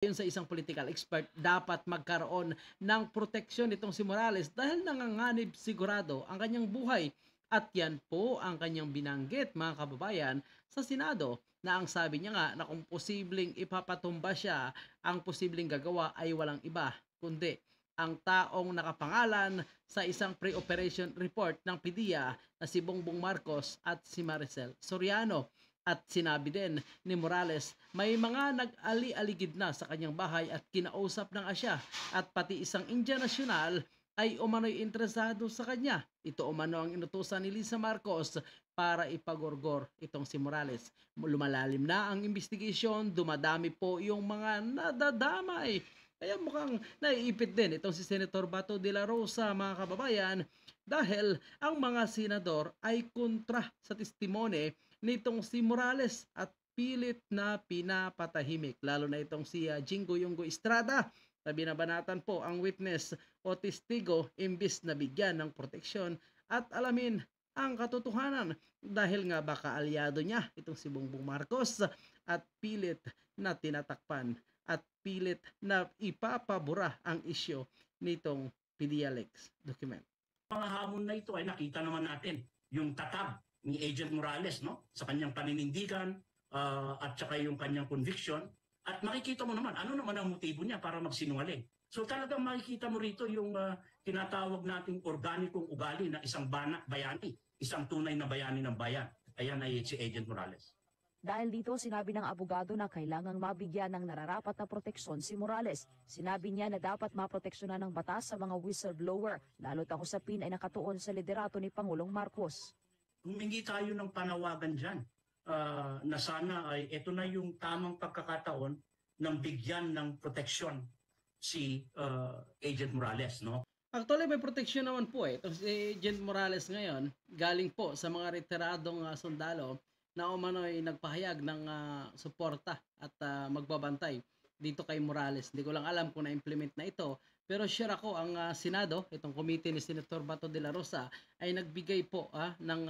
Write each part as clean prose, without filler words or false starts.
Ayon sa isang political expert, dapat magkaroon ng proteksyon itong si Morales dahil nanganganib sigurado ang kanyang buhay. At yan po ang kanyang binanggit, mga kababayan, sa Senado na ang sabi niya nga na kung posibleng ipapatumba siya, ang posibleng gagawa ay walang iba kundi ang taong nakapangalan sa isang pre-operation report ng PDEA na si Bongbong Marcos at si Maricel Soriano. At sinabi din ni Morales, may mga nag-ali-aligid na sa kanyang bahay at kinausap ng Asya at pati isang Indian nasyonal ay umano'y interesado sa kanya. Ito umano ang inutusan ni Lisa Marcos para ipagorgor itong si Morales. Lumalalim na ang investigasyon, dumadami po yung mga nadadamay. Kaya mukhang naiipit din itong si Senator Bato de la Rosa, mga kababayan, dahil ang mga senador ay kontra sa testimone nitong si Morales at pilit na pinapatahimik. Lalo na itong si Jingo Yongo Estrada na binabanatan po ang witness o testigo imbis na bigyan ng proteksyon at alamin ang katotohanan dahil nga baka aliado niya itong si Bongbong Marcos at pilit na tinatakpan at pilit na ipapabura ang isyo nitong PDLX document. Mga hamon na ito ay nakita naman natin yung tatab ni Agent Morales, no, sa kanyang paninindigan at saka yung kanyang conviction, at makikita mo naman ano naman ang motibo niya para magsinungaling. So talagang makikita mo rito yung tinatawag nating organikong ugali na isang bayani, isang tunay na bayani ng bayan. Ayan ay si Agent Morales. Dahil dito, sinabi ng abogado na kailangang mabigyan ng nararapat na proteksyon si Morales. Sinabi niya na dapat maproteksyonan ng batas sa mga whistleblower, lalo't ang usapin ay nakatuon sa liderato ni Pangulong Marcos. Humingi tayo ng panawagan dyan na sana ay ito na yung tamang pagkakataon ng bigyan ng proteksyon si Agent Morales, no? Actually, may proteksyon naman po eh. Itong si Agent Morales ngayon, galing po sa mga retiradong sundalo na umano'y nagpahayag ng suporta at magbabantay dito kay Morales. Hindi ko lang alam kung na-implement na ito, pero sure ako ang Senado, itong committee ni Senator Bato de la Rosa, ay nagbigay po ng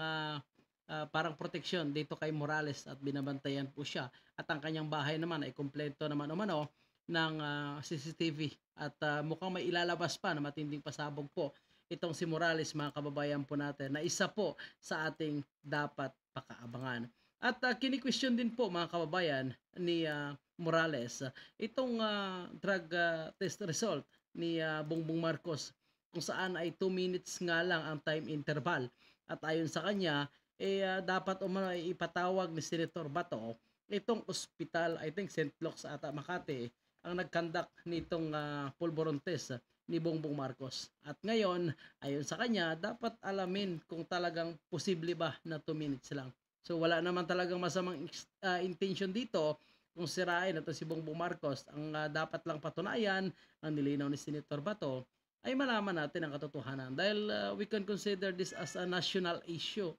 parang proteksyon dito kay Morales at binabantayan po siya. At ang kanyang bahay naman ay kumpleto naman umano ng CCTV at mukhang may ilalabas pa na matinding pasabog po itong si Morales, mga kababayan po natin, na isa po sa ating dapat pakaabangan. At kini-question din po, mga kababayan, ni Morales itong drug test result ni Bongbong Marcos kung saan ay 2 minutes nga lang ang time interval. At ayon sa kanya, dapat umano ay ipatawag ni Senator Bato itong ospital, I think St. Luke's ata Makati, ang nagkandak nitong pulburon test ni Bongbong Marcos. At ngayon, ayon sa kanya, dapat alamin kung talagang posible ba na 2 minutes lang. So wala naman talagang masamang intention dito kung sirain ito si Bongbong Marcos. Ang dapat lang patunayan, ang nilinaw ni Senator Bato, ay malaman natin ang katotohanan. Dahil we can consider this as a national issue,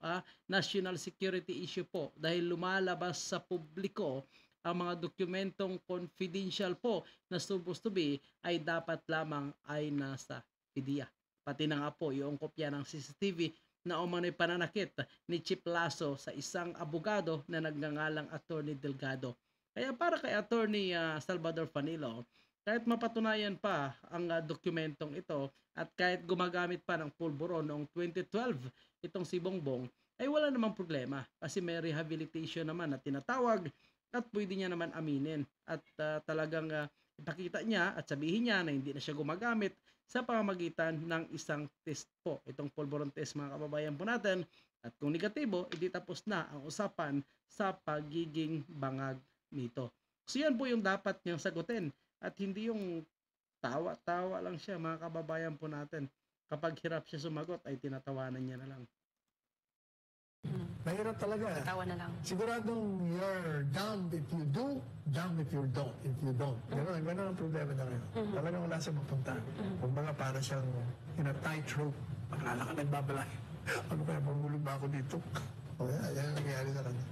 national security issue po. Dahil lumalabas sa publiko ang mga dokumentong confidential po na supposed to be ay dapat lamang ay nasa PDEA. Pati na nga po yung kopya ng CCTV na umano'y pananakit ni Chief Lasso sa isang abogado na nagngangalang Attorney Delgado. Kaya para kay Attorney Salvador Fanilo, kahit mapatunayan pa ang dokumentong ito at kahit gumagamit pa ng pulburon noong 2012 itong si Bongbong, ay wala namang problema kasi may rehabilitation naman na tinatawag at pwede niya naman aminin at talagang ipakita niya at sabihin niya na hindi na siya gumagamit sa pamamagitan ng isang test po. Itong pulburon test, mga kababayan po natin, at kung negatibo, edi tapos na ang usapan sa pagiging bangag nito. So yan po yung dapat niyang sagutin at hindi yung tawa-tawa lang siya, mga kababayan po natin. Kapag hirap siya sumagot ay tinatawanan niya na lang. Mahirap talaga. Tawa na lang. Siguradong you're damned if you do, damned if you don't. Ganun ang problema na ngayon. Talagang wala siya mapunta. Kumbaga para siyang in a tightrope. Pagkala ka nagbabalay. Ano kaya, pamulog ba ako dito? O yan ang nangyayari sa kanya.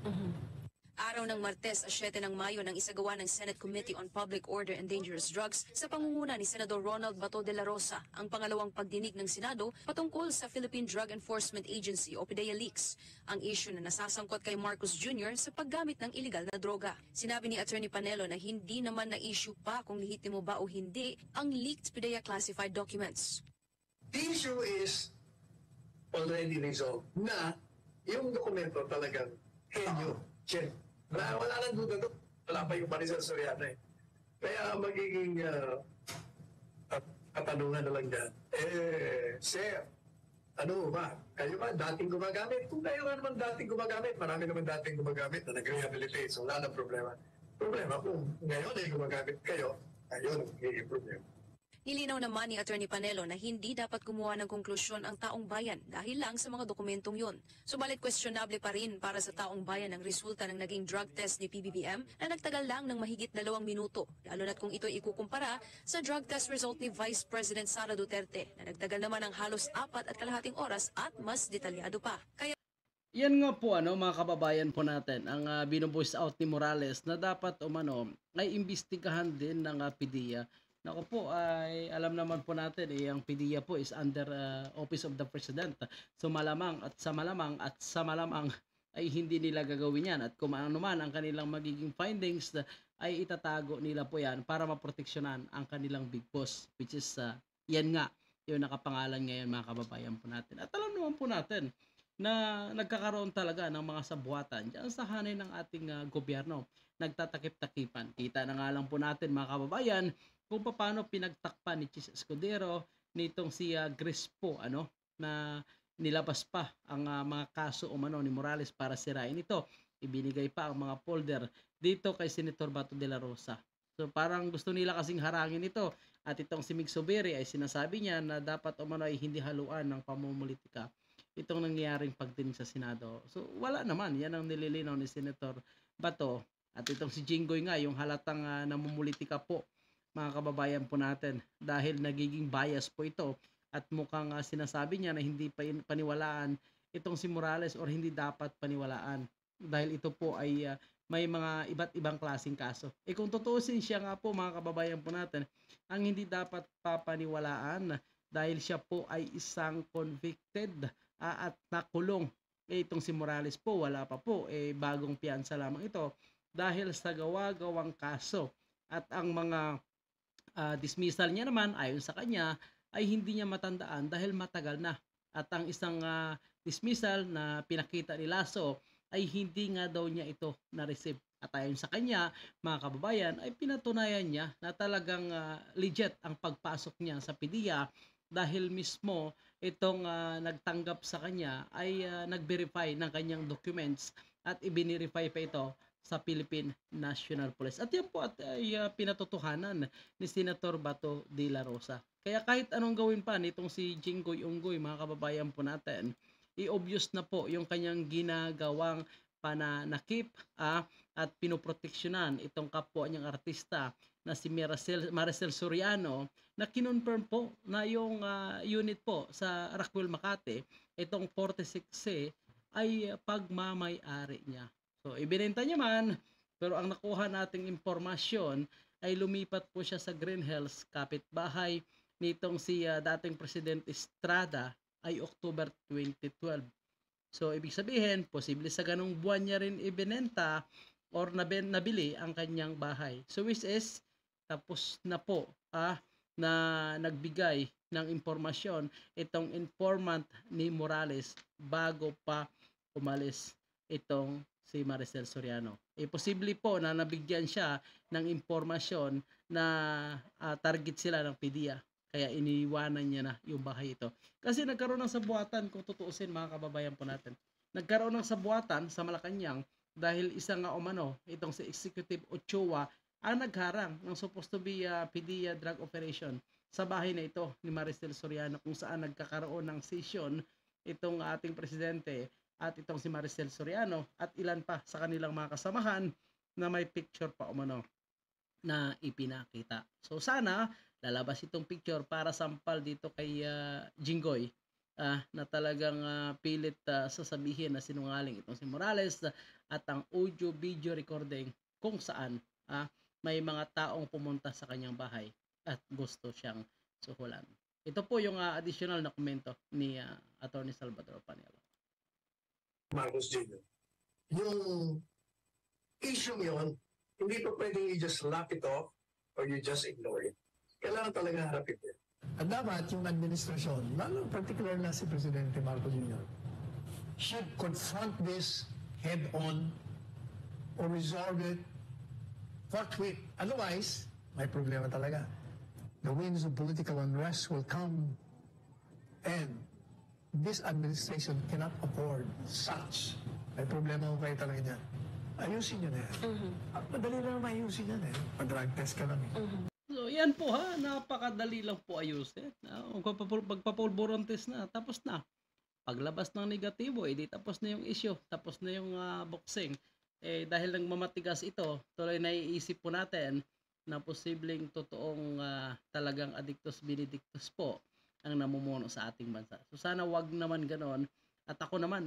Araw ng Martes, 7 ng Mayo nang isagawa ng Senate Committee on Public Order and Dangerous Drugs sa pangunguna ni Senador Ronald Bato de la Rosa ang pangalawang pagdinig ng Senado patungkol sa Philippine Drug Enforcement Agency o PDEA leaks, ang issue na nasasangkot kay Marcos Jr. sa paggamit ng iligal na droga. Sinabi ni Attorney Panelo na hindi naman na-issue pa kung lehitimo ba o hindi ang leaked PDEA classified documents. The issue is already resolved na yung dokumento talagang henyo, check. Wala nang duda doon. Wala pa yung Maricel Soriano eh. Kaya magiging katanungan na lang dyan. Sir, ano ba? Kayo ba dating gumagamit? Kung kayo nga naman dating gumagamit, marami naman dating gumagamit na nag-rehabilitate. So wala nang problema. Problema kung ngayon ay gumagamit kayo, ayun, magiging problema. Nilinaw naman ni Attorney Panelo na hindi dapat gumawa ng konklusyon ang taong bayan dahil lang sa mga dokumentong yun. Subalit questionable pa rin para sa taong bayan ang resulta ng naging drug test ni PBBM na nagtagal lang ng mahigit 2 minuto, lalo na't kung ito ikukumpara sa drug test result ni Vice President Sara Duterte na nagtagal naman ng halos 4.5 oras at mas detalyado pa. Kaya Yan nga po mga kababayan po natin ang bino-voice out ni Morales na dapat ay imbestigahan din ng PDEA. Nako po, ay alam naman po natin ang PDEA po is under Office of the President. So malamang ay hindi nila gagawin yan. At kung ano man ang kanilang magiging findings ay itatago nila po yan para maproteksyonan ang kanilang big boss. Which is yan nga yung nakapangalan ngayon mga kababayan po natin. At alam naman po natin na nagkakaroon talaga ng mga sabuatan dyan sa hanay ng ating gobyerno. Nagtatakip-takipan. Kita na nga lang po natin mga kababayan kung paano pinagtakpan ni Chis Escudero nitong si Crispo na nilabas pa ang mga kaso ni Morales para sirain ito. Ibinigay pa ang mga folder dito kay Senator Bato de la Rosa. So parang gusto nila kasing harangin ito at itong si Mig Zubiri ay sinasabi niya na dapat ay hindi haluan ng pamumulitika itong nangyayaring pagdinig sa Senado. So wala naman, yan ang nililinaw ni Senator Bato at itong si Jinggoy nga yung halatang namumulitika po mga kababayan po natin dahil nagiging bias po ito at mukhang sinasabi niya na hindi paniwalaan itong si Morales or hindi dapat paniwalaan dahil ito po ay may mga iba't ibang klaseng kaso. Kung tutuusin siya nga po mga kababayan po natin, ang hindi dapat papaniwalaan dahil siya po ay isang convicted at nakulong. Itong si Morales po wala pa po, bagong piyansa lamang ito dahil sa gawa-gawang kaso at ang mga dismissal niya naman ayon sa kanya ay hindi niya matandaan dahil matagal na at ang isang dismissal na pinakita ni Lasso ay hindi nga daw niya ito na-receive at ayon sa kanya mga kababayan ay pinatunayan niya na talagang legit ang pagpasok niya sa PDEA dahil mismo itong nagtanggap sa kanya ay nag-verify ng kanyang documents at ibinirify pa ito sa Philippine National Police. At yan po ay pinatotohanan ni Senator Bato de la Rosa. Kaya kahit anong gawin pa nitong si Jinggoy Unggoy, mga kababayan po natin, i-obvious na po yung kanyang ginagawang pananakip at pinoproteksyonan itong kapwa niyang artista na si Maricel Soriano na kinonfirm po na yung unit po sa Rockwell Makati, itong 46C ay pagmamay-ari niya. So, ibinenta niya man, pero ang nakuha nating impormasyon ay lumipat po siya sa Green Hills, kapitbahay nitong si dating President Estrada ay October 2012. So, ibig sabihin, posible sa ganung buwan niya rin ibinenta or nabili ang kanyang bahay. So, which is, tapos na po na nagbigay ng impormasyon itong informant ni Morales bago pa umalis itong si Maricel Soriano. Posible po na nabigyan siya ng impormasyon na target sila ng PDEA. Kaya iniiwanan niya na yung bahay ito. Kasi nagkaroon ng sabuatan, kung tutuusin mga kababayan po natin. Nagkaroon ng sabuatan sa Malacanang dahil isa nga itong si Executive Ochoa ang nagharang ng supposed to be PDEA drug operation sa bahay na ito ni Maricel Soriano kung saan nagkakaroon ng session itong ating presidente at itong si Maricel Soriano at ilan pa sa kanilang mga kasamahan na may picture pa na ipinakita. So sana lalabas itong picture para sampal dito kay Jinggoy na talagang pilit sasabihin na sinungaling itong si Morales at ang audio video recording kung saan may mga taong pumunta sa kanyang bahay at gusto siyang suhulan. Ito po yung additional na komento ni Attorney Salvador Panielo. Marcos Jr. Yung issue yun, hindi pa pwedeng you just laugh it off or you just ignore it. Kailangan talaga harapin yan. At dapat yung administrasyon, lalo particular na si Presidente Marcos Jr., should confront this head-on or resolve it forthwith. Otherwise, may problema talaga. The winds of political unrest will come and this administration cannot afford such. May problema ko kayo talaga dyan. Ayusin nyo na yan. Madali lang naman ayusin yan eh. Pag-drug test ka lang eh. So, yan po napakadali lang po ayusin. Magpapulburon test na, tapos na. Paglabas ng negatibo, edi tapos na yung issue, tapos na yung boxing. Dahil nagmamatigas ito, tuloy naiisip po natin na posibleng totoong talagang addictus benedictus po ang namumuno sa ating bansa. So sana wag naman ganon. At ako naman,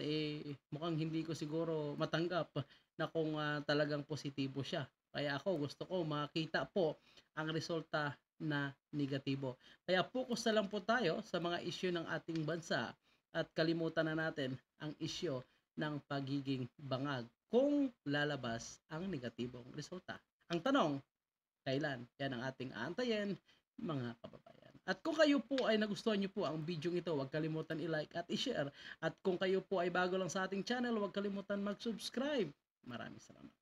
mukhang hindi ko siguro matanggap na kung talagang positibo siya. Kaya ako gusto ko makita po ang resulta na negatibo. Kaya focus na lang po tayo sa mga issue ng ating bansa at kalimutan na natin ang issue ng pagiging bangag kung lalabas ang negatibong resulta. Ang tanong, kailan? Yan ang ating aantayin, mga kababayan. At kung kayo po ay nagustuhan nyo po ang video ito, huwag kalimutan i-like at i-share. At kung kayo po ay bago lang sa ating channel, huwag kalimutan mag-subscribe. Maraming salamat.